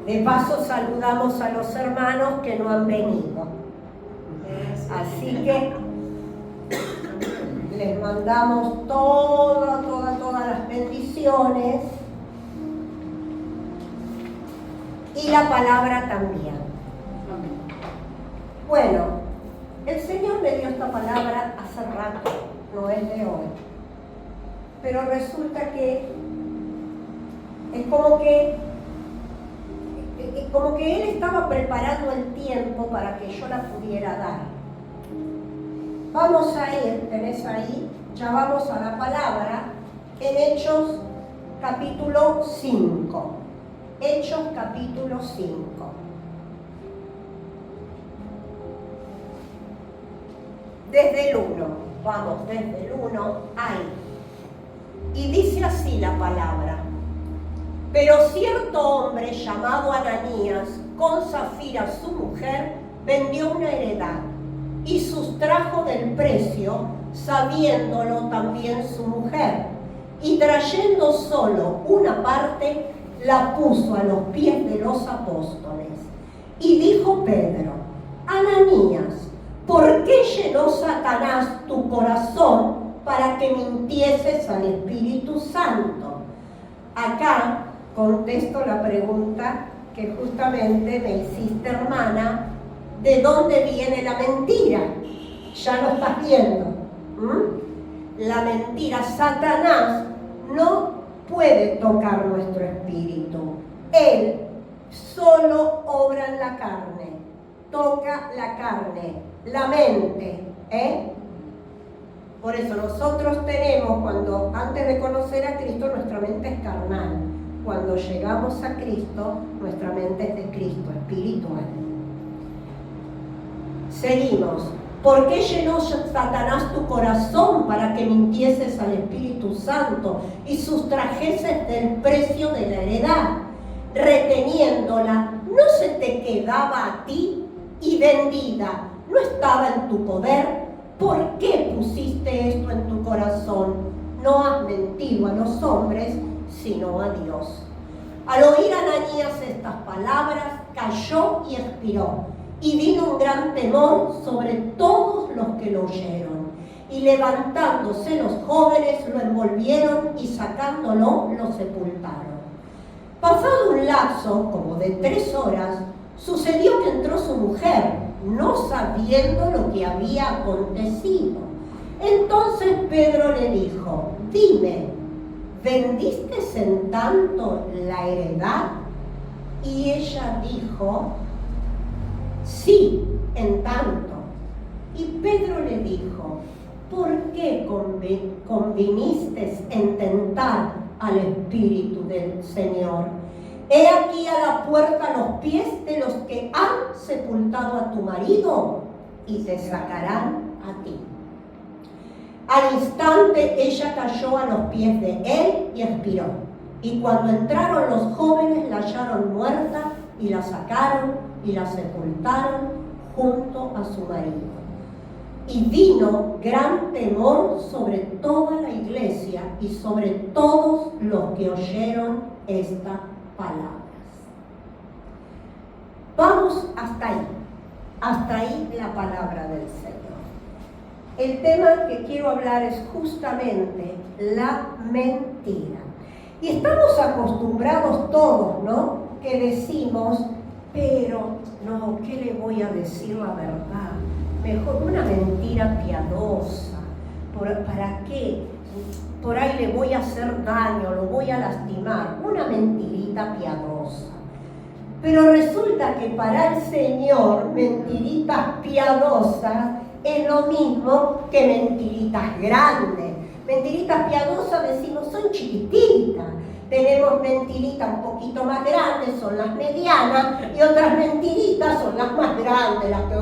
De paso saludamos a los hermanos que no han venido. Así que les mandamos todas las bendiciones y la palabra también. Bueno, el Señor me dio esta palabra hace rato, no es de hoy. Pero resulta que es como que Él estaba preparando el tiempo para que yo la pudiera dar. Vamos a ir, tenés ahí, ya vamos a la palabra, en Hechos capítulo 5. Hechos capítulo 5. Desde el 1, vamos, desde el 1, ahí. Y dice así la palabra: pero cierto hombre llamado Ananías, con Zafira su mujer, vendió una heredad y sustrajo del precio, sabiéndolo también su mujer, y trayendo solo una parte, la puso a los pies de los apóstoles. Y dijo Pedro: Ananías, ¿por qué llenó Satanás tu corazón para que mintieses al Espíritu Santo? Acá contesto la pregunta que justamente me hiciste, hermana, ¿de dónde viene la mentira? Ya lo estás viendo. La mentira, Satanás no puede tocar nuestro espíritu. Él solo obra en la carne, toca la carne, la mente, Por eso nosotros tenemos, antes de conocer a Cristo, nuestra mente es carnal. Cuando llegamos a Cristo, nuestra mente es de Cristo, espiritual. Seguimos. ¿Por qué llenó Satanás tu corazón para que mintieses al Espíritu Santo y sustrajeses del precio de la heredad, reteniéndola? ¿No se te quedaba a ti y vendida no estaba en tu poder? ¿Por qué pusiste esto en tu corazón? No has mentido a los hombres, sino a Dios. Al oír Ananías estas palabras, cayó y expiró, y vino un gran temor sobre todos los que lo oyeron. Y levantándose los jóvenes, lo envolvieron y sacándolo, lo sepultaron. Pasado un lapso, como de 3 horas, sucedió que entró su mujer, no sabiendo lo que había acontecido. Entonces Pedro le dijo: dime, ¿vendiste en tanto la heredad? Y ella dijo: sí, en tanto. Y Pedro le dijo: ¿por qué conviniste en tentar al Espíritu del Señor? He aquí a la puerta los pies de los que han sepultado a tu marido, y te sacarán a ti. Al instante ella cayó a los pies de él y expiró. Y cuando entraron los jóvenes, la hallaron muerta y la sacaron y la sepultaron junto a su marido. Y vino gran temor sobre toda la iglesia y sobre todos los que oyeron estas palabras. Vamos hasta ahí la palabra del Señor. El tema que quiero hablar es justamente la mentira. Y estamos acostumbrados todos, ¿no? Que decimos: pero no, ¿qué le voy a decir la verdad? Mejor una mentira piadosa. ¿Para qué? Por ahí le voy a hacer daño, lo voy a lastimar. Una mentirita piadosa. Pero resulta que para el Señor, mentiritas piadosas es lo mismo que mentiritas grandes. Mentiritas piadosas decimos son chiquititas. Tenemos mentiritas un poquito más grandes, son las medianas, y otras mentiritas son las más grandes, las que,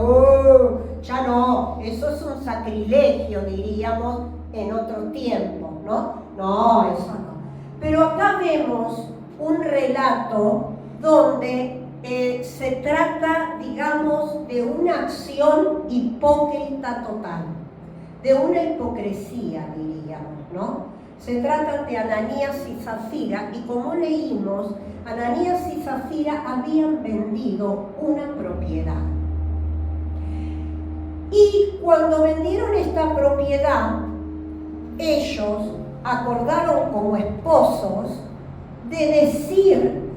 ya no, eso es un sacrilegio, diríamos, en otro tiempo, ¿no? No, eso no. Pero acá vemos un relato donde se trata, digamos, de una acción hipócrita total, de una hipocresía, diríamos, ¿no? Se tratan de Ananías y Zafira, y como leímos, Ananías y Zafira habían vendido una propiedad. Y cuando vendieron esta propiedad, ellos acordaron como esposos de decir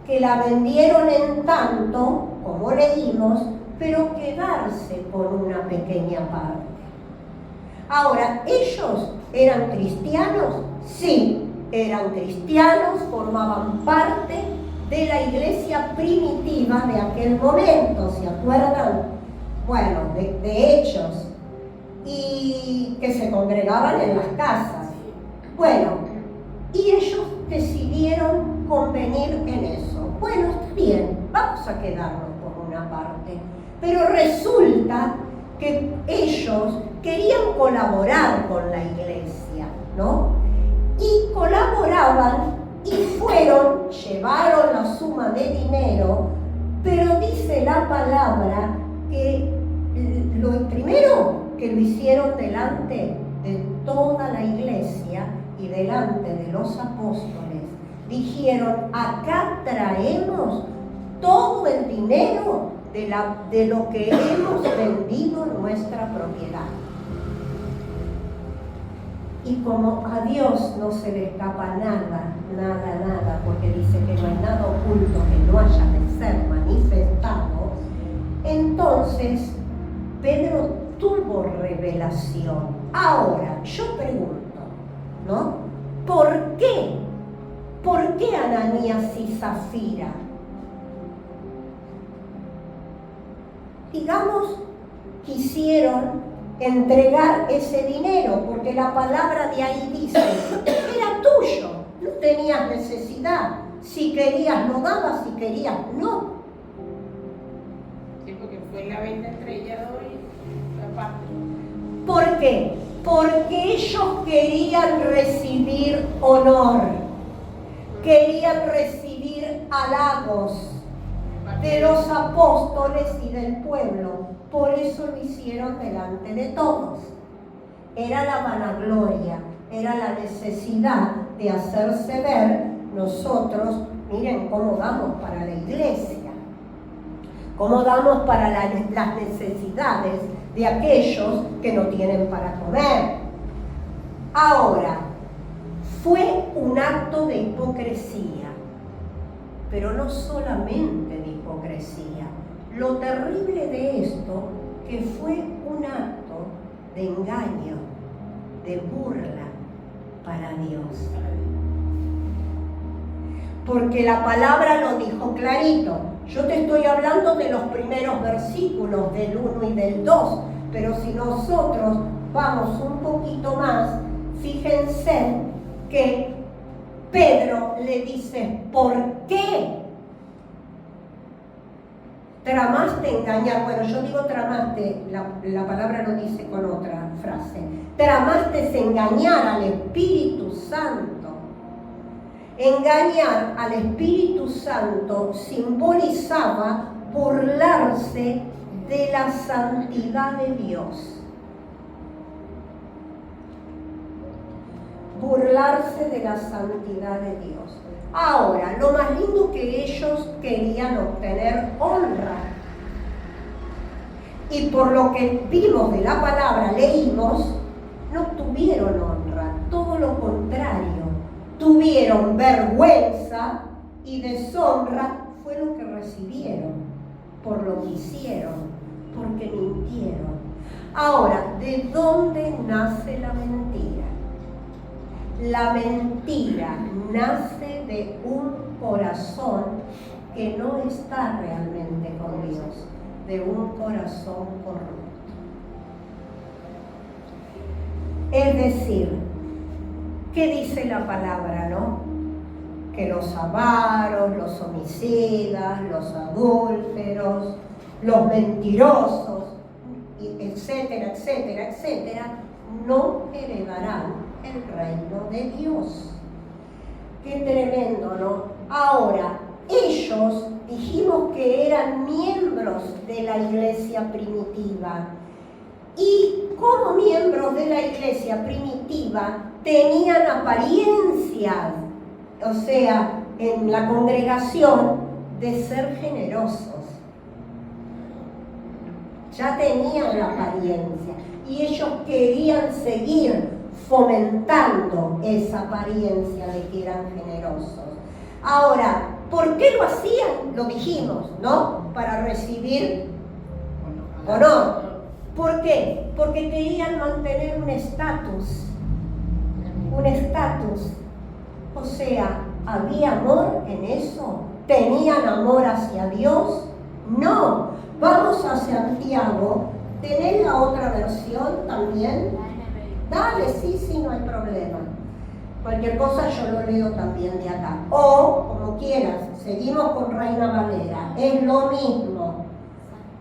que la vendieron en tanto, como leímos, pero quedarse con una pequeña parte. Ahora, ¿ellos eran cristianos? Sí, eran cristianos, formaban parte de la iglesia primitiva de aquel momento, ¿se acuerdan? Bueno, de Hechos, y que se congregaban en las casas. Bueno, y ellos decidieron convenir en eso. Bueno, está bien, vamos a quedarnos con una parte. Pero resulta que ellos querían colaborar con la iglesia, ¿no? Y colaboraban y llevaron la suma de dinero, pero dice la palabra que lo primero que lo hicieron delante de toda la iglesia y delante de los apóstoles, dijeron: acá traemos todo el dinero de lo que hemos vendido nuestra propiedad. Y como a Dios no se le escapa nada, porque dice que no hay nada oculto que no haya de ser manifestado, entonces Pedro tuvo revelación. Ahora, yo pregunto, ¿no? ¿Por qué? ¿Por qué Ananías y Zafira? Digamos, quisieron entregar ese dinero, porque la palabra de ahí dice, era tuyo, no tenías necesidad. Si querías lo dabas, si querías no. Sí, porque fue la venta entre ellas dos y la parte. ¿Por qué? Porque ellos querían recibir honor, querían recibir halagos de los apóstoles y del pueblo. Por eso lo hicieron delante de todos. Era la vanagloria, era la necesidad de hacerse ver. Nosotros, miren cómo damos para la iglesia, cómo damos para las necesidades de aquellos que no tienen para comer. Ahora, fue un acto de hipocresía, pero no solamente de hipocresía. Lo terrible de esto, que fue un acto de engaño, de burla para Dios. Porque la palabra lo dijo clarito. Yo te estoy hablando de los primeros versículos, del 1 y del 2, pero si nosotros vamos un poquito más, fíjense que Pedro le dice: ¿por qué tramaste engañar? Bueno, yo digo tramaste, la palabra lo dice con otra frase. Tramaste engañar al Espíritu Santo. Engañar al Espíritu Santo simbolizaba burlarse de la santidad de Dios. Burlarse de la santidad de Dios. Ahora, lo más lindo, que ellos querían obtener honra. Y por lo que vimos de la palabra, leímos, no tuvieron honra, todo lo contrario. Tuvieron vergüenza y deshonra, fue lo que recibieron por lo que hicieron, porque mintieron. Ahora, ¿de dónde nace la mentira? La mentira nace de un corazón que no está realmente con Dios, de un corazón corrupto. Es decir, ¿qué dice la palabra, no? Que los avaros, los homicidas, los adúlteros, los mentirosos, etcétera, etcétera, etcétera, no heredarán el reino de Dios. Qué tremendo, ¿no? Ahora, ellos dijimos que eran miembros de la iglesia primitiva. Y como miembros de la iglesia primitiva, tenían apariencias, o sea, en la congregación, de ser generosos. Ya tenían la apariencia y ellos querían seguir fomentando esa apariencia de que eran generosos. Ahora, ¿por qué lo hacían? Lo dijimos, ¿no? Para recibir honor. ¿Por qué? Porque querían mantener un estatus. Un estatus. O sea, ¿había amor en eso? ¿Tenían amor hacia Dios? No. Vamos a Santiago. ¿Tenés la otra versión también? Dale, sí, no hay problema. Cualquier cosa yo lo leo también de acá. O, como quieras, seguimos con Reina Valera. Es lo mismo.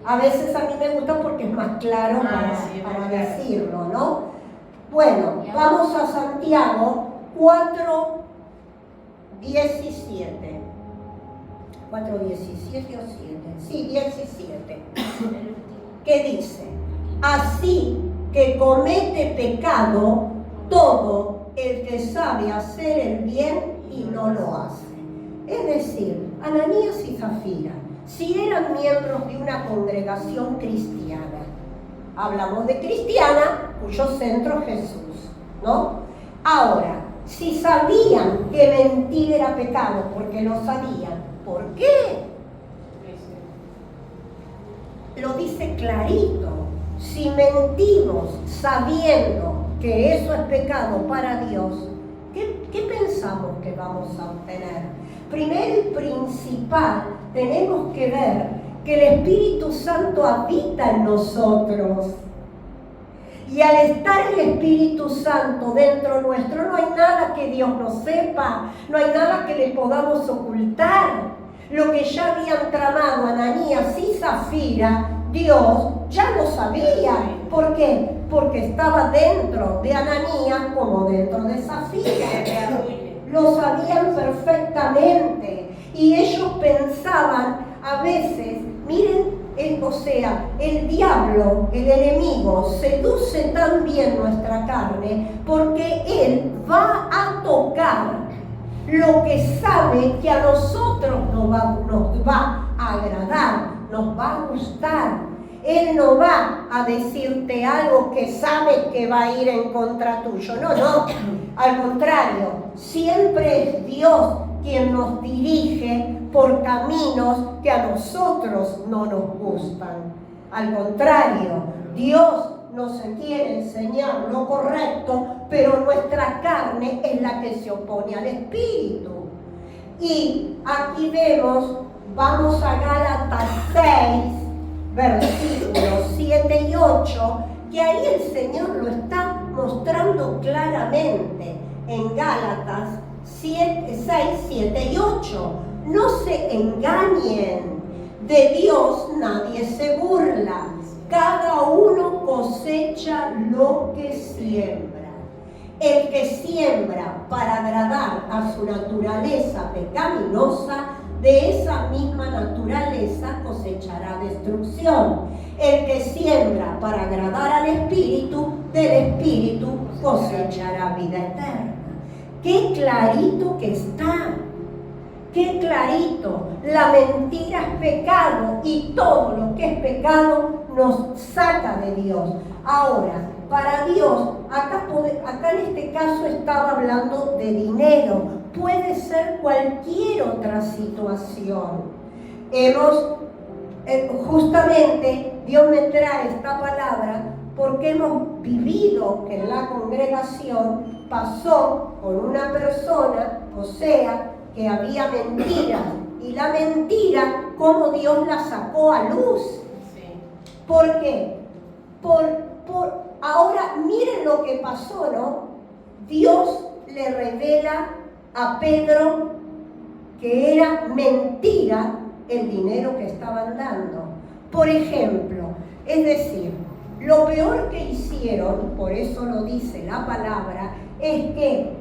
A veces a mí me gusta porque es más claro para decirlo, ¿no? Bueno, vamos a Santiago 4:17. 4:17 o 7. Sí, 17. ¿Qué dice? Así que comete pecado todo el que sabe hacer el bien y no lo hace. Es decir, Ananías y Zafira, si eran miembros de una congregación cristiana, hablamos de cristiana cuyo centro es Jesús, ¿no? Ahora, si sabían que mentir era pecado, porque lo sabían, ¿por qué? Lo dice clarito. Si mentimos sabiendo que eso es pecado para Dios, ¿qué pensamos que vamos a obtener? Primero y principal, tenemos que ver que el Espíritu Santo habita en nosotros. Y al estar el Espíritu Santo dentro nuestro, no hay nada que Dios no sepa, no hay nada que le podamos ocultar. Lo que ya habían tramado Ananías y Zafira, Dios ya lo sabía. ¿Por qué? Porque estaba dentro de Ananías como dentro de Zafira. Lo sabían perfectamente. Y ellos pensaban a veces, miren, el diablo, el enemigo, seduce tan bien nuestra carne porque él va a tocar lo que sabe que a nosotros nos va a agradar, nos va a gustar. Él no va a decirte algo que sabe que va a ir en contra tuyo. No. Al contrario, siempre es Dios quien nos dirige por caminos que a nosotros no nos gustan. Al contrario, Dios nos quiere enseñar lo correcto, pero nuestra carne es la que se opone al Espíritu. Y aquí vemos, vamos a Gálatas 6, versículos 7 y 8, que ahí el Señor lo está mostrando claramente en Gálatas 6, 7 y 8. No se engañen, de Dios nadie se burla. Cada uno cosecha lo que siembra. El que siembra para agradar a su naturaleza pecaminosa, de esa misma naturaleza cosechará destrucción. El que siembra para agradar al Espíritu, del Espíritu cosechará vida eterna. ¡Qué clarito que está! ¡Qué clarito! La mentira es pecado y todo lo que es pecado nos saca de Dios. Ahora, para Dios, acá en este caso estaba hablando de dinero. Puede ser cualquier otra situación. Justamente Dios me trae esta palabra porque hemos vivido que en la congregación pasó con una persona, o sea, que había mentiras, y la mentira, cómo Dios la sacó a luz. Sí. ¿Por qué? Ahora miren lo que pasó, ¿no? Dios le revela a Pedro que era mentira el dinero que estaban dando. Por ejemplo, es decir, lo peor que hicieron, por eso lo dice la palabra, es que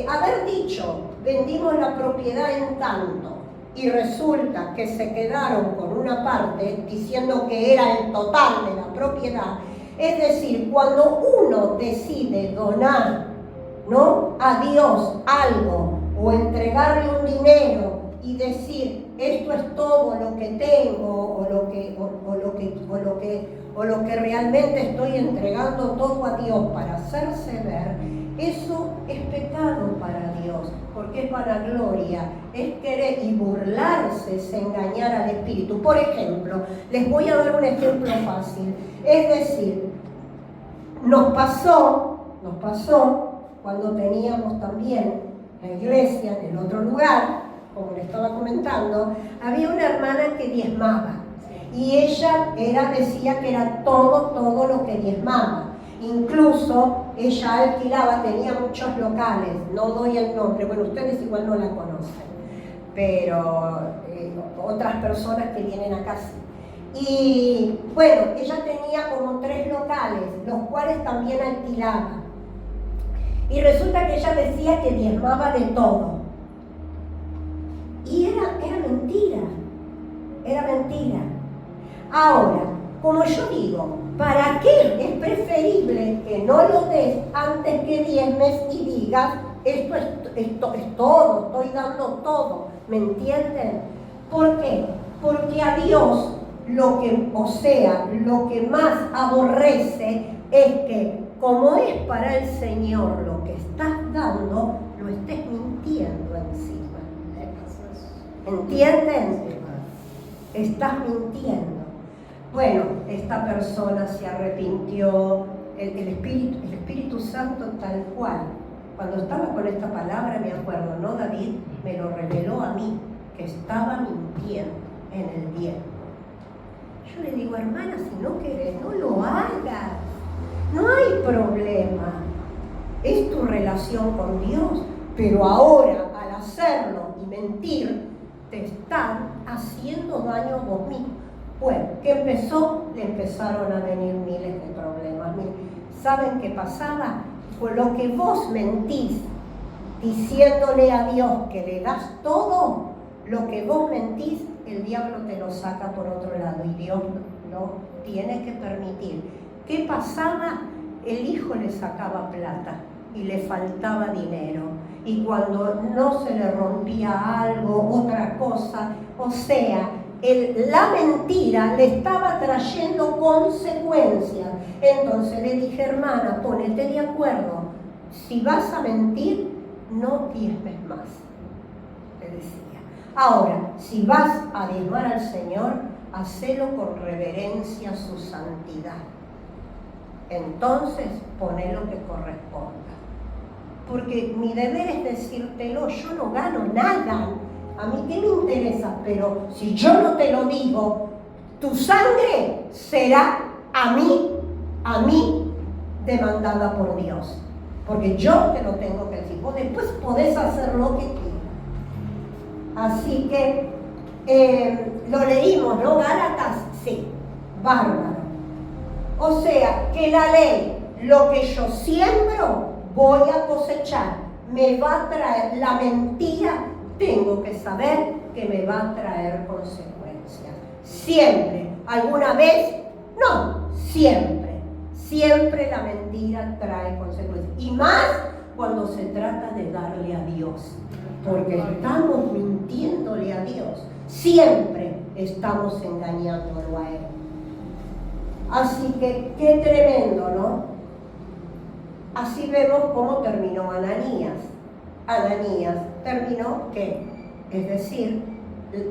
haber dicho, vendimos la propiedad en tanto, y resulta que se quedaron con una parte diciendo que era el total de la propiedad. Es decir, cuando uno decide donar ¿no?, a Dios algo o entregarle un dinero y decir esto es todo lo que tengo o lo que realmente estoy entregando todo a Dios para hacerse ver, eso es pecado para Dios, porque es vanagloria, es querer y burlarse, es engañar al Espíritu. Por ejemplo, les voy a dar un ejemplo fácil, es decir, nos pasó cuando teníamos también la iglesia en el otro lugar, como le estaba comentando, había una hermana que diezmaba y ella decía que era todo lo que diezmaba. Incluso ella alquilaba, tenía muchos locales, no doy el nombre, bueno, ustedes igual no la conocen, pero otras personas que vienen acá sí. Y bueno, ella tenía como 3 locales, los cuales también alquilaba. Y resulta que ella decía que diezmaba de todo. Y era mentira. Ahora, como yo digo, ¿para qué? Es preferible que no lo des antes que diezmes y digas, esto es todo, estoy dando todo. ¿Me entienden? ¿Por qué? Porque a Dios lo que más aborrece es que, como es para el Señor lo que estás dando, lo estés mintiendo encima. ¿Entienden? Estás mintiendo. Bueno, esta persona se arrepintió, el Espíritu Santo tal cual. Cuando estaba con esta palabra, me acuerdo, ¿no? David me lo reveló a mí, que estaba mintiendo en el bien. Yo le digo, hermana, si no querés, no lo hagas. No hay problema. Es tu relación con Dios, pero ahora, al hacerlo y mentir, te están haciendo daño a vos mismo. Bueno, ¿qué empezó? Le empezaron a venir miles de problemas. ¿Saben qué pasaba? Por lo que vos mentís, diciéndole a Dios que le das todo, lo que vos mentís, el diablo te lo saca por otro lado y Dios no tiene que permitir. ¿Qué pasaba? El hijo le sacaba plata y le faltaba dinero. Y cuando no se le rompía algo, otra cosa, o sea, la mentira le estaba trayendo consecuencias. Entonces le dije, hermana, ponete de acuerdo. Si vas a mentir, no diezmes más, le decía. Ahora, si vas a diezmar al Señor, hacelo con reverencia a su santidad. Entonces, poné lo que corresponda. Porque mi deber es decírtelo, yo no gano nada. A mí qué me interesa, pero si yo no te lo digo, tu sangre será a mí demandada por Dios. Porque yo te lo tengo que decir. Vos después podés hacer lo que quieras. Así que lo leímos, ¿no? Gálatas, sí, bárbaro. O sea, que la ley, lo que yo siembro, voy a cosechar. Me va a traer la mentira, tengo que saber que me va a traer consecuencias. Siempre. ¿Alguna vez? No, siempre. Siempre la mentira trae consecuencias. Y más cuando se trata de darle a Dios. Porque estamos mintiéndole a Dios. Siempre estamos engañándolo a Él. Así que, qué tremendo, ¿no? Así vemos cómo terminó Ananías. Ananías terminó, ¿qué? Es decir,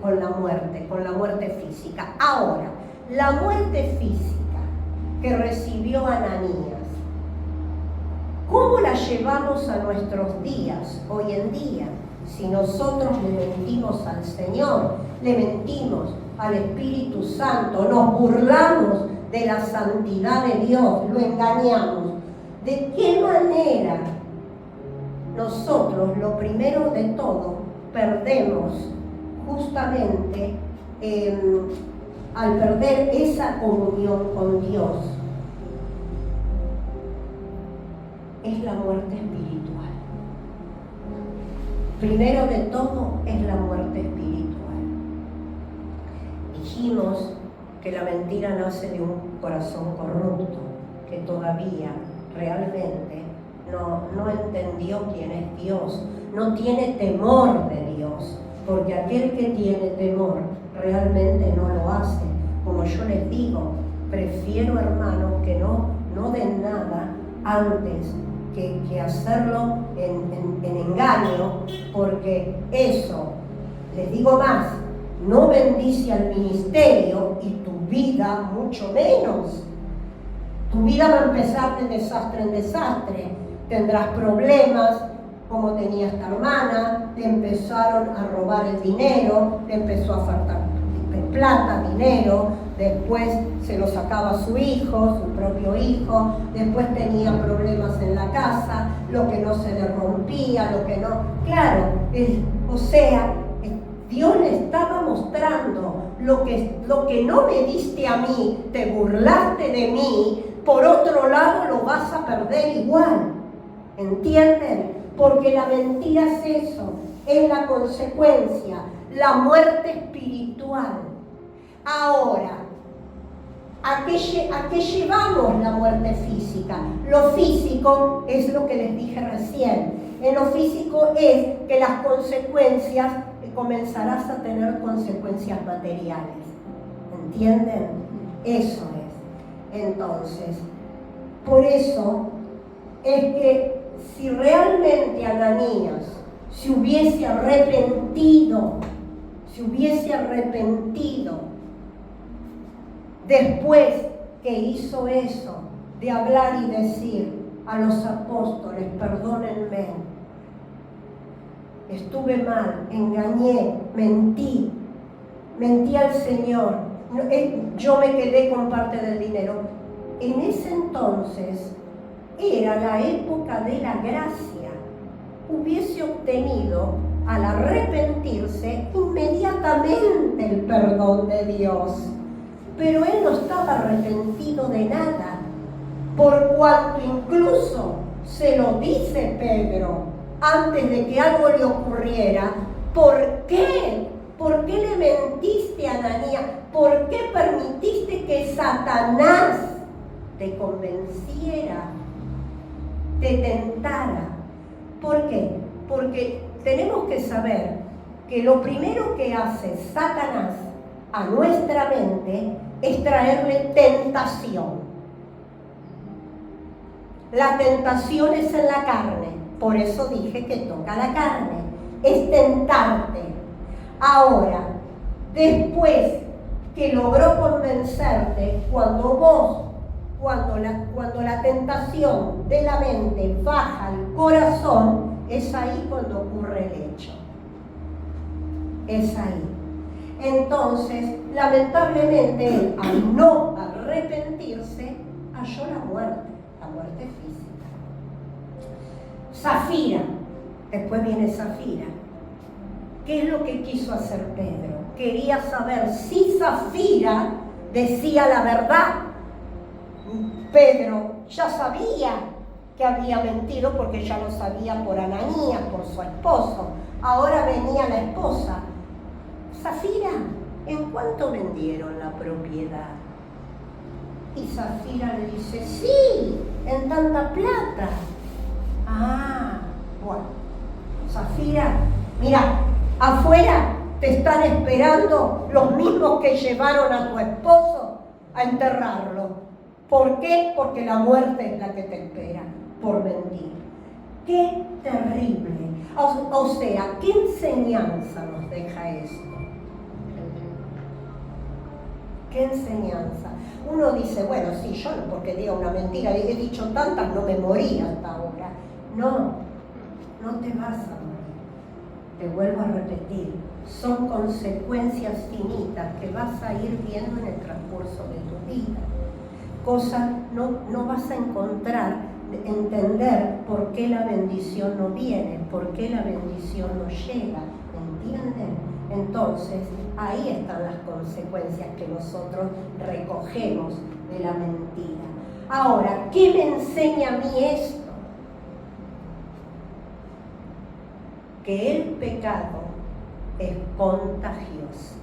con la muerte física. Ahora, la muerte física que recibió Ananías, ¿cómo la llevamos a nuestros días, hoy en día? Si nosotros le mentimos al Señor, le mentimos al Espíritu Santo, nos burlamos de la santidad de Dios, lo engañamos. ¿De qué manera nosotros, lo primero de todo, perdemos justamente al perder esa comunión con Dios? Es la muerte espiritual. Primero de todo es la muerte espiritual. Dijimos que la mentira nace de un corazón corrupto, que todavía realmente no entendió quién es Dios, no tiene temor de Dios, porque aquel que tiene temor realmente no lo hace. Como yo les digo, prefiero, hermanos, que no den nada antes que hacerlo en engaño, porque eso, les digo más, no bendice al ministerio y tu vida mucho menos. Tu vida va a empezar de desastre en desastre. Tendrás problemas, como tenía esta hermana, le empezaron a robar el dinero, le empezó a faltar plata, dinero, después se lo sacaba su hijo, su propio hijo, después tenía problemas en la casa, lo que no se le rompía, lo que no... Claro, o sea, Dios le estaba mostrando lo que no me diste a mí, te burlaste de mí, por otro lado lo vas a perder igual. ¿Entienden? Porque la mentira es eso, es la consecuencia, la muerte espiritual. Ahora, ¿a qué llevamos la muerte física? Lo físico es lo que les dije recién. En lo físico es que las consecuencias, comenzarás a tener consecuencias materiales. ¿Entienden? Eso es. Entonces, por eso es que si realmente Ananías se hubiese arrepentido después que hizo eso, de hablar y decir a los apóstoles, perdónenme, estuve mal, engañé, mentí al Señor, yo me quedé con parte del dinero. En ese entonces era la época de la gracia. Hubiese obtenido, al arrepentirse, inmediatamente el perdón de Dios. Pero él no estaba arrepentido de nada, por cuanto incluso se lo dice Pedro, antes de que algo le ocurriera. ¿Por qué? ¿Por qué le mentiste a Ananías? ¿Por qué permitiste que Satanás te convenciera, te tentara? ¿Por qué? Porque tenemos que saber que lo primero que hace Satanás a nuestra mente es traerle tentación. La tentación es en la carne, por eso dije que toca la carne, es tentarte. Ahora, después que logró convencerte, cuando la tentación de la mente baja al corazón, es ahí cuando ocurre el hecho. Es ahí. Entonces, lamentablemente, él, al no arrepentirse, halló la muerte física. Zafira, después viene Zafira. ¿Qué es lo que quiso hacer Pedro? Quería saber si Zafira decía la verdad. Pedro ya sabía que había mentido porque ya lo sabía por Ananías, por su esposo. Ahora venía la esposa. Zafira, ¿en cuánto vendieron la propiedad? Y Zafira le dice, sí, en tanta plata. Ah, bueno, Zafira, mira, afuera te están esperando los mismos que llevaron a tu esposo a enterrarlo. ¿Por qué? Porque la muerte es la que te espera por mentir. ¡Qué terrible! O sea, ¿qué enseñanza nos deja esto? ¿Qué enseñanza? Uno dice, bueno, sí, yo porque digo una mentira, he dicho tantas, no me morí hasta ahora. No te vas a morir. Te vuelvo a repetir, son consecuencias finitas que vas a ir viendo en el transcurso de tu vida. Cosas no vas a entender por qué la bendición no viene, por qué la bendición no llega, ¿entienden? Entonces, ahí están las consecuencias que nosotros recogemos de la mentira. Ahora, ¿qué me enseña a mí esto? Que el pecado es contagioso.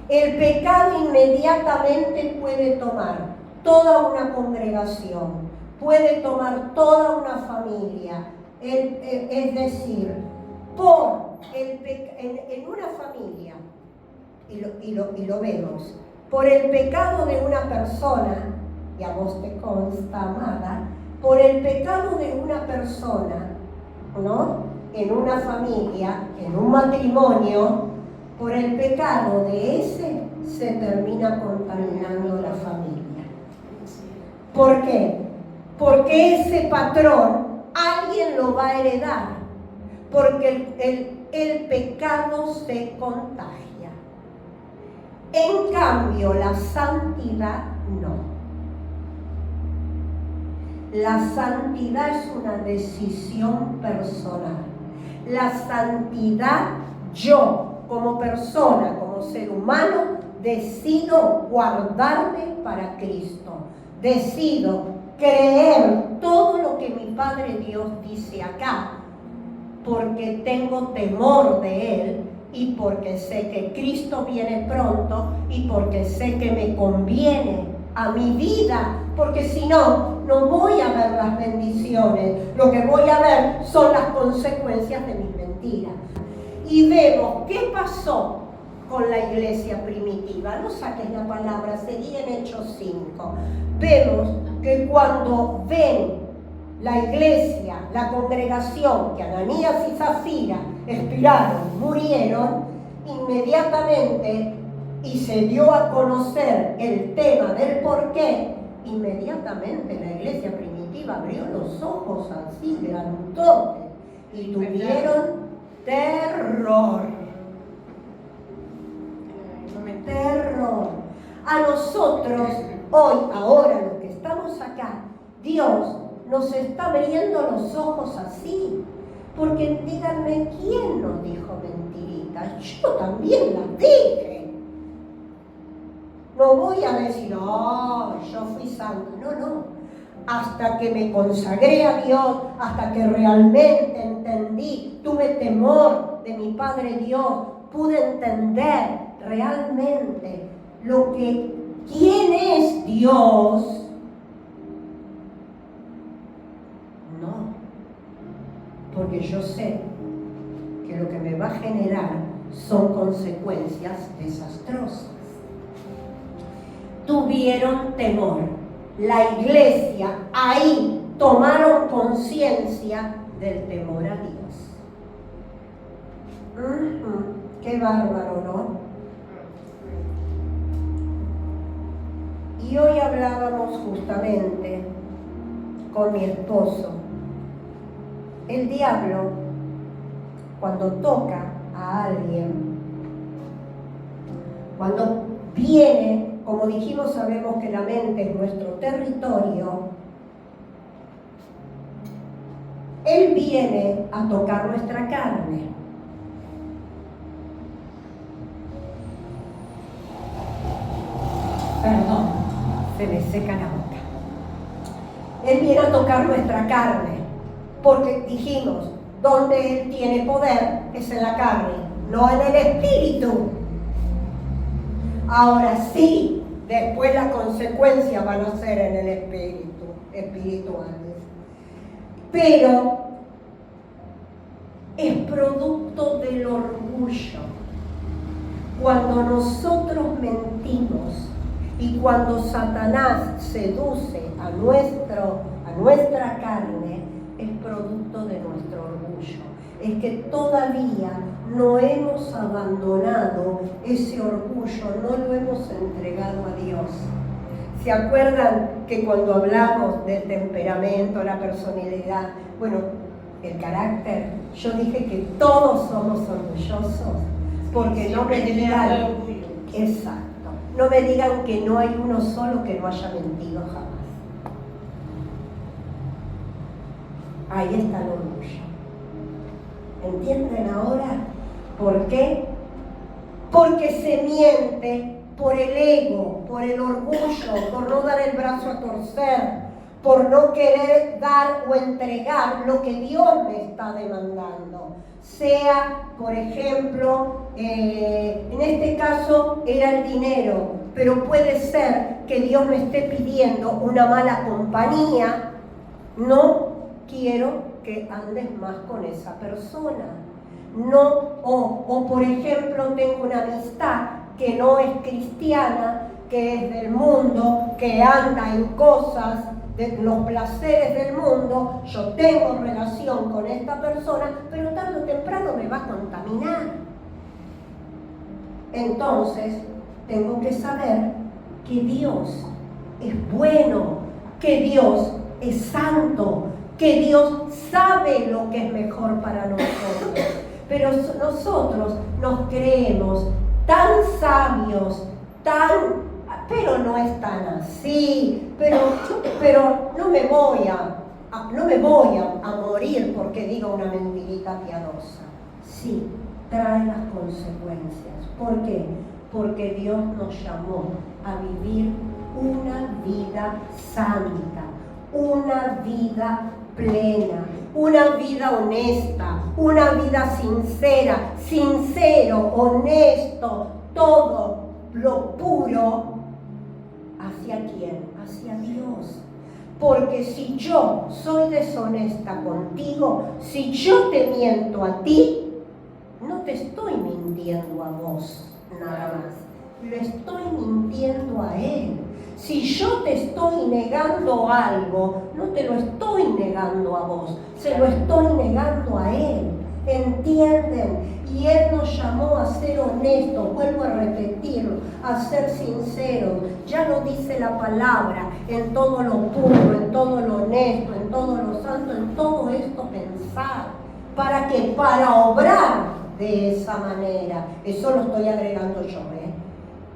El pecado inmediatamente puede tomar toda una congregación, puede tomar toda una familia. Es decir, en una familia, y lo vemos, por el pecado de una persona, y a vos te consta, amada, por el pecado de una persona, ¿no? En una familia, en un matrimonio, por el pecado de ese se termina contaminando la familia. ¿Por qué? Porque ese patrón alguien lo va a heredar, porque el pecado se contagia. En cambio, la santidad no. La santidad es una decisión personal. La santidad, yo, como persona, como ser humano, decido guardarme para Cristo. Decido creer todo lo que mi Padre Dios dice acá, porque tengo temor de Él y porque sé que Cristo viene pronto y porque sé que me conviene a mi vida, porque si no, no voy a ver las bendiciones, lo que voy a ver son las consecuencias de mis mentiras. Y vemos qué pasó con la iglesia primitiva. No saques la palabra, seguí en Hechos 5. Vemos que cuando ven la iglesia, la congregación, que Ananías y Zafira expiraron, murieron, inmediatamente, y se dio a conocer el tema del por qué, inmediatamente la iglesia primitiva abrió los ojos así, grandotes, y tuvieron terror. Terror. A nosotros, hoy, ahora, los que estamos acá, Dios nos está abriendo los ojos así. Porque díganme, ¿quién nos dijo mentiritas? Yo también las dije. No voy a decir, yo fui santa. No. Hasta que me consagré a Dios, hasta que realmente entendí, tuve temor de mi Padre Dios, pude entender realmente quién es Dios. No, porque yo sé que lo que me va a generar son consecuencias desastrosas. Tuvieron temor. La iglesia ahí tomaron conciencia del temor a Dios. Qué bárbaro, ¿no? Y hoy hablábamos justamente con mi esposo. El diablo, cuando toca a alguien, cuando viene, como dijimos, sabemos que la mente es nuestro territorio, él viene a tocar nuestra carne. Perdón, se me seca la boca. Él viene a tocar nuestra carne, porque dijimos, donde Él tiene poder es en la carne, no en el espíritu. Ahora sí, después las consecuencias van a ser en el espíritu, espirituales. Pero es producto del orgullo. Cuando nosotros mentimos y cuando Satanás seduce a nuestra carne, es producto de nuestro orgullo. Es que todavía no hemos abandonado ese orgullo, no lo hemos entregado a Dios. ¿Se acuerdan que cuando hablamos del temperamento, la personalidad, el carácter, yo dije que todos somos orgullosos? Porque no me digan, exacto, no me digan que no hay uno solo que no haya mentido jamás. Ahí está el orgullo. ¿Entienden ahora por qué? Porque se miente por el ego, por el orgullo, por no dar el brazo a torcer, por no querer dar o entregar lo que Dios me está demandando. Sea, por ejemplo, en este caso era el dinero. pero puede ser que Dios me esté pidiendo una mala compañía. No quiero que andes más con esa persona. No, o por ejemplo, tengo una amistad que no es cristiana, que es del mundo, que anda en cosas de los placeres del mundo. Yo tengo relación con esta persona, pero tarde o temprano me va a contaminar. Entonces, tengo que saber que Dios es bueno, que Dios es santo, que Dios sabe lo que es mejor para nosotros. Pero nosotros nos creemos tan sabios, pero no es tan así, pero no me voy a morir porque diga una mentirita piadosa. Sí, trae las consecuencias. ¿Por qué? Porque Dios nos llamó a vivir una vida santa, una vida plena, una vida honesta, una vida sincera, sincero, honesto, todo lo puro. ¿Hacia quién? Hacia Dios. Porque si yo soy deshonesta contigo, si yo te miento a ti, no te estoy mintiendo a vos nada más, le estoy mintiendo a Él. Si yo te estoy negando algo, no te lo estoy negando a vos, se lo estoy negando a Él. ¿Entienden? Y Él nos llamó a ser honestos, vuelvo a repetirlo, a ser sinceros. Ya lo dice la palabra, en todo lo puro, en todo lo honesto, en todo lo santo, en todo esto pensar. ¿Para qué? Para obrar de esa manera. Eso lo estoy agregando yo, ¿eh?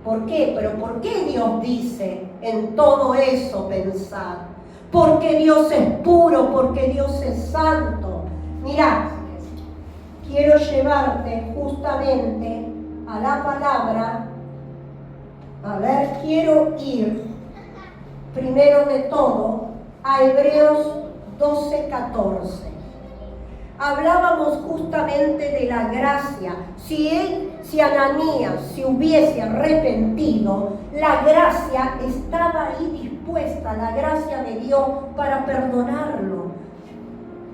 ¿Por qué? Pero ¿por qué Dios dice en todo eso pensar? Porque Dios es puro, porque Dios es santo. Mirá, quiero llevarte justamente a la palabra. A ver, quiero ir primero de todo a Hebreos 12:14. Hablábamos justamente de la gracia. Si Ananías se hubiese arrepentido, la gracia estaba ahí dispuesta, la gracia de Dios para perdonarlo.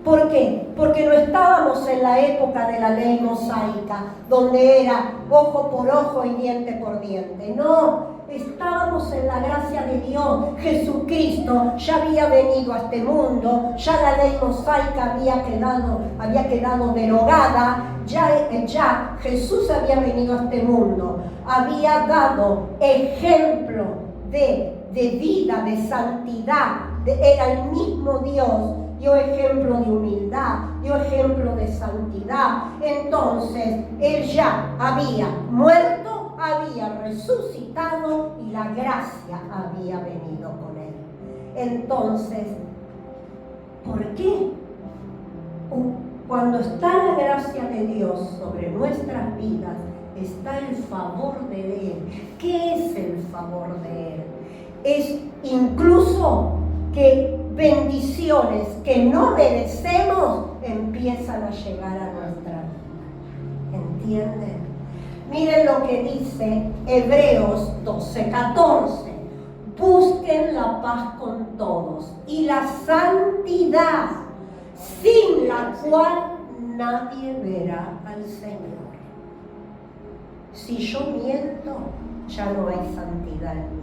¿Por qué? Porque no estábamos en la época de la ley mosaica, donde era ojo por ojo y diente por diente. No, estábamos en la gracia de Dios. Jesucristo ya había venido a este mundo, ya la ley mosaica había quedado derogada, ya Jesús había venido a este mundo, había dado ejemplo de vida, de santidad, era el mismo Dios. Dio ejemplo de humildad, dio ejemplo de santidad. Entonces, Él ya había muerto, había resucitado y la gracia había venido con Él. Entonces, ¿por qué? Cuando está la gracia de Dios sobre nuestras vidas, está el favor de Él. ¿Qué es el favor de Él? Es incluso que bendiciones que no merecemos empiezan a llegar a nuestra vida. ¿Entienden? Miren lo que dice Hebreos 12:14. Busquen la paz con todos y la santidad, sin la cual nadie verá al Señor. Si yo miento, ya no hay santidad en mí.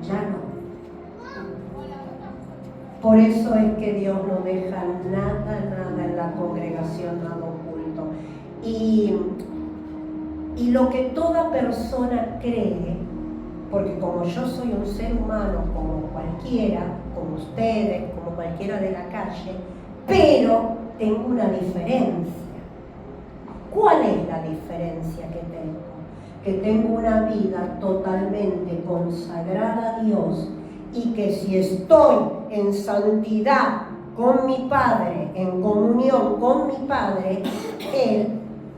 Ya no. Por eso es que Dios no deja nada en la congregación, nada oculto. Y lo que toda persona cree, porque como yo soy un ser humano como cualquiera, como ustedes, como cualquiera de la calle, pero tengo una diferencia. ¿Cuál es la diferencia que tengo? Que tengo una vida totalmente consagrada a Dios y que si estoy en santidad con mi Padre, en comunión con mi Padre, Él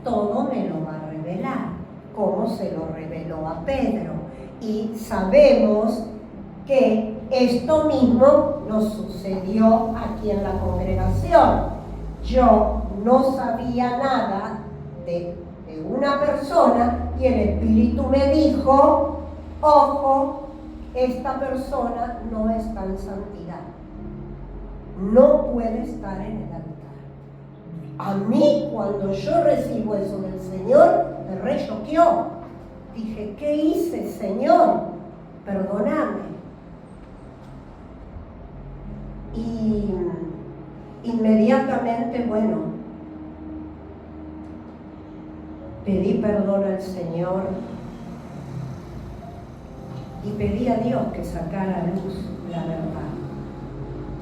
todo me lo va a revelar, como se lo reveló a Pedro. Y sabemos que esto mismo nos sucedió aquí en la congregación. Yo no sabía nada de una persona y el Espíritu me dijo, ojo, esta persona no está en santidad, no puede estar en el altar. A mí, cuando yo recibo eso del Señor, me re choqueó. Dije, ¿qué hice, Señor? Perdóname. Y inmediatamente, bueno, pedí perdón al Señor y pedí a Dios que sacara a luz la verdad.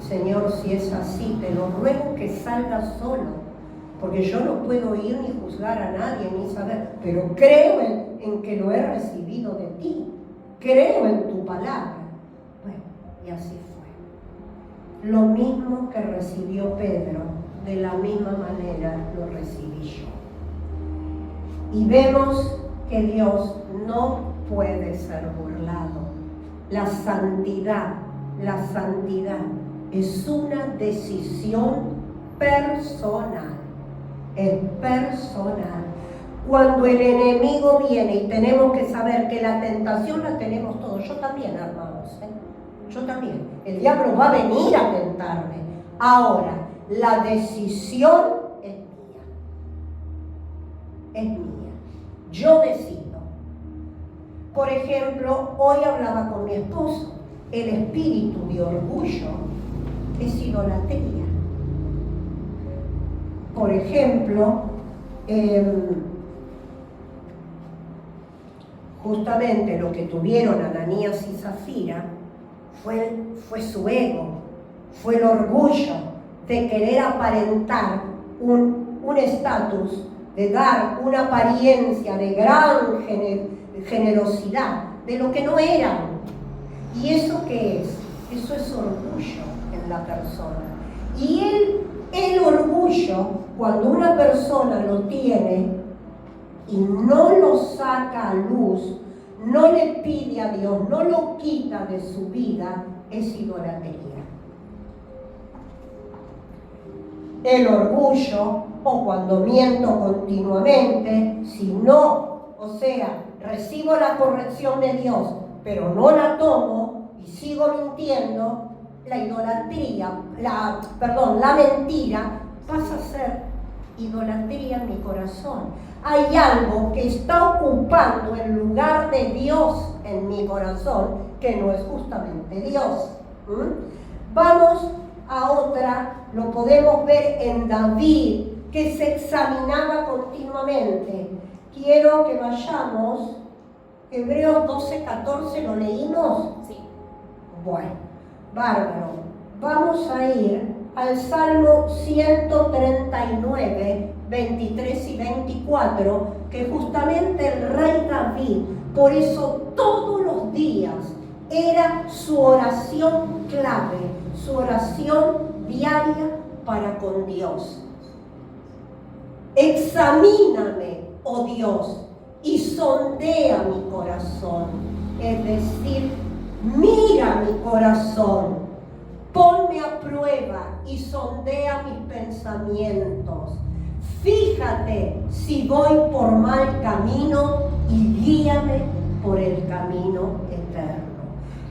Señor, si es así, te lo ruego que salga solo, porque yo no puedo ir ni juzgar a nadie, ni saber, pero creo en que lo he recibido de ti, creo en tu palabra. Bueno, y así fue. Lo mismo que recibió Pedro, de la misma manera lo recibí yo. Y vemos que Dios no puede ser burlado. La santidad es una decisión personal. Es personal. Cuando el enemigo viene, y tenemos que saber que la tentación la tenemos todos, yo también, hermanos, yo también. El diablo va a venir a tentarme. Ahora, la decisión es mía. Es mía. Yo decido. Por ejemplo, hoy hablaba con mi esposo. El espíritu de orgullo es idolatría. Por ejemplo, justamente lo que tuvieron Ananías y Zafira fue su ego, fue el orgullo de querer aparentar un estatus, de dar una apariencia de gran generosidad, de lo que no eran. ¿Y eso qué es? Eso es orgullo en la persona. Y el orgullo, cuando una persona lo tiene y no lo saca a luz, no le pide a Dios, no lo quita de su vida, es idolatría. El orgullo, o cuando miento continuamente, si no, o sea, recibo la corrección de Dios, pero no la tomo y sigo mintiendo, la idolatría, la mentira pasa a ser idolatría en mi corazón. Hay algo que está ocupando el lugar de Dios en mi corazón, que no es justamente Dios. Vamos a otra, lo podemos ver en David, que se examinaba continuamente. Quiero que vayamos, Hebreos 12:14, ¿lo leímos? Sí. Bueno, bárbaro. Vamos a ir al Salmo 139, 23 y 24, que justamente el rey David, por eso todos los días era su oración clave, su oración diaria para con Dios. Examíname, oh Dios, y sondea mi corazón, es decir, mira mi corazón, ponme a prueba y sondea mis pensamientos. Fíjate si voy por mal camino y guíame por el camino eterno.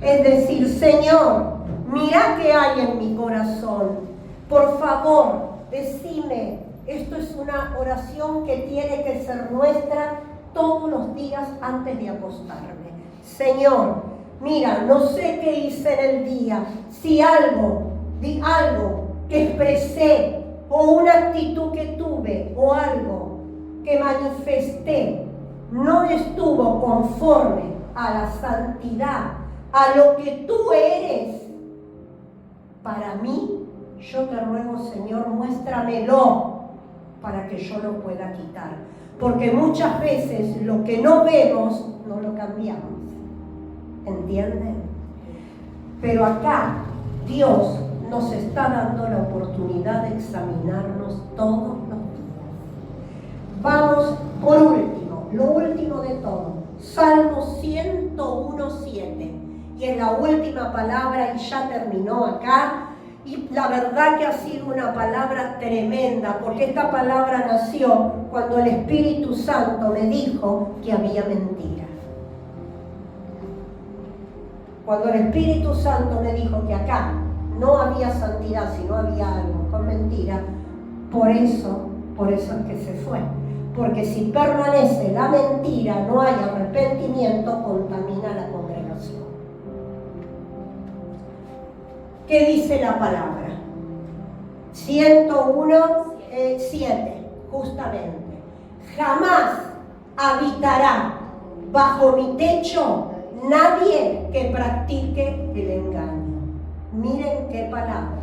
Es decir, Señor, mira qué hay en mi corazón. Por favor, decime, esto es una oración que tiene que ser nuestra todos los días antes de acostarme. Señor, mira, no sé qué hice en el día, si algo que expresé, o una actitud que tuve, o algo que manifesté, no estuvo conforme a la santidad, a lo que tú eres para mí, yo te ruego, Señor, muéstramelo para que yo lo pueda quitar. Porque muchas veces lo que no vemos, no lo cambiamos. ¿Entienden? Pero acá Dios nos está dando la oportunidad de examinarnos todos los días. Vamos por último, lo último de todo, Salmo 101:7, y es la última palabra y ya terminó acá. Y la verdad que ha sido una palabra tremenda, porque esta palabra nació cuando el Espíritu Santo me dijo que había mentira. Cuando el Espíritu Santo me dijo que acá no había santidad, sino había algo con mentira, por eso es que se fue. Porque si permanece la mentira, no hay arrepentimiento, contamina la congregación. ¿Qué dice la palabra? 101:7, justamente. Jamás habitará bajo mi techo nadie que practique el engaño. Miren qué palabra.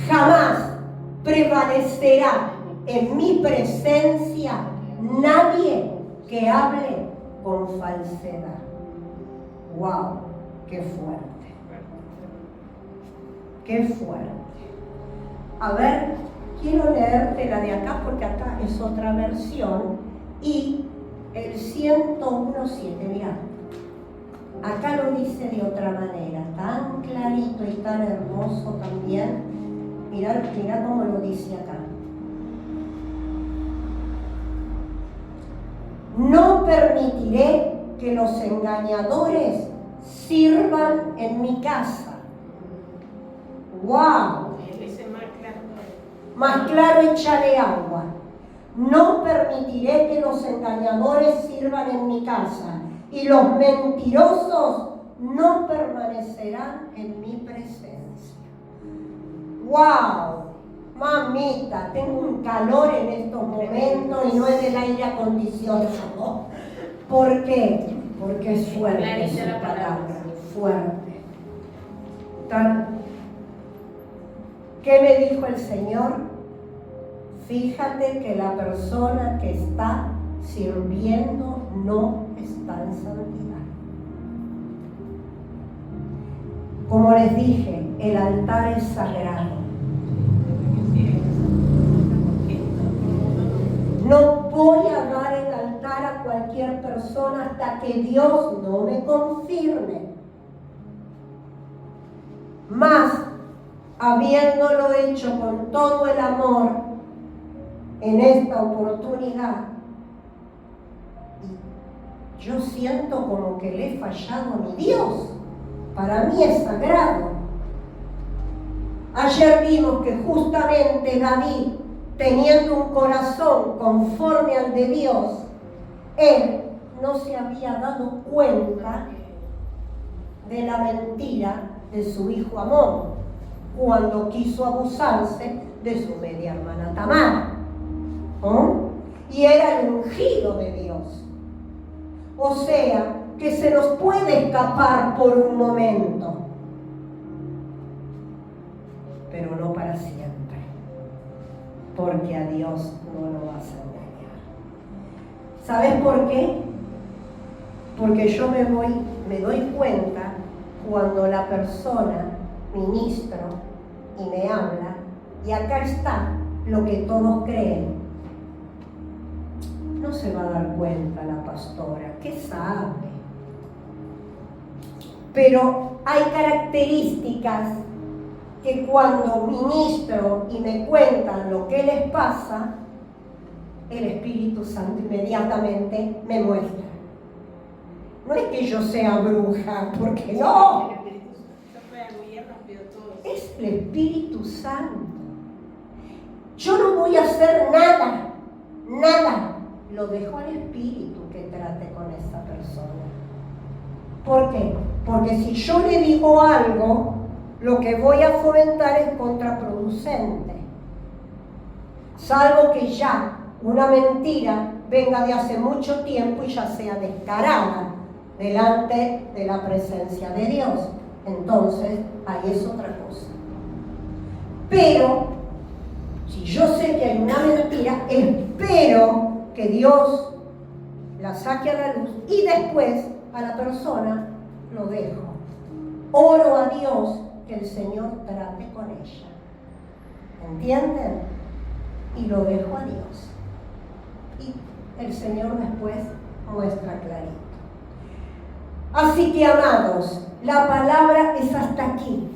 Jamás prevalecerá en mi presencia nadie que hable con falsedad. ¡Wow! ¡Qué fuerte! ¡Qué fuerte! A ver, quiero leerte la de acá porque acá es otra versión y el 101:7, mirá. Acá lo dice de otra manera, tan clarito y tan hermoso también. Mirá cómo lo dice acá. No permitiré que los engañadores sirvan en mi casa. ¡Wow! Más claro, échale agua. No permitiré que los engañadores sirvan en mi casa, y los mentirosos no permanecerán en mi presencia. ¡Wow! Mamita, tengo un calor en estos momentos y no es del aire acondicionado. ¿Por qué? Porque es fuerte su palabra, fuerte. ¿Qué me dijo el Señor? Fíjate que la persona que está sirviendo no está en santidad. Como les dije, el altar es sagrado. No voy a dar el altar a cualquier persona hasta que Dios no me confirme. Más, habiéndolo hecho con todo el amor en esta oportunidad, yo siento como que le he fallado a mi Dios. Para mí es sagrado. Ayer vimos que justamente David, teniendo un corazón conforme al de Dios, él no se había dado cuenta de la mentira de su hijo Amón cuando quiso abusarse de su media hermana Tamar. Y era el ungido de Dios. O sea, que se nos puede escapar por un momento, pero no para siempre, porque a Dios no lo vas a engañar. ¿Sabes por qué? Porque yo me doy cuenta cuando la persona ministro y me habla, y acá está lo que todos creen. No se va a dar cuenta la pastora, ¿qué sabe? Pero hay características que cuando ministro y me cuentan lo que les pasa, el Espíritu Santo inmediatamente me muestra. No es que yo sea bruja, porque no. Es el Espíritu Santo. Yo no voy a hacer nada. Lo dejo al Espíritu que trate con esa persona. ¿Por qué? Porque si yo le digo algo, lo que voy a fomentar es contraproducente. Salvo que ya una mentira venga de hace mucho tiempo y ya sea descarada delante de la presencia de Dios. Entonces, ahí es otra cosa. Pero, si yo sé que hay una mentira, espero que Dios la saque a la luz y después a la persona lo dejo. Oro a Dios que el Señor trate con ella. ¿Entienden? Y lo dejo a Dios. Y el Señor después muestra clarito. Así que, amados, la palabra es hasta aquí.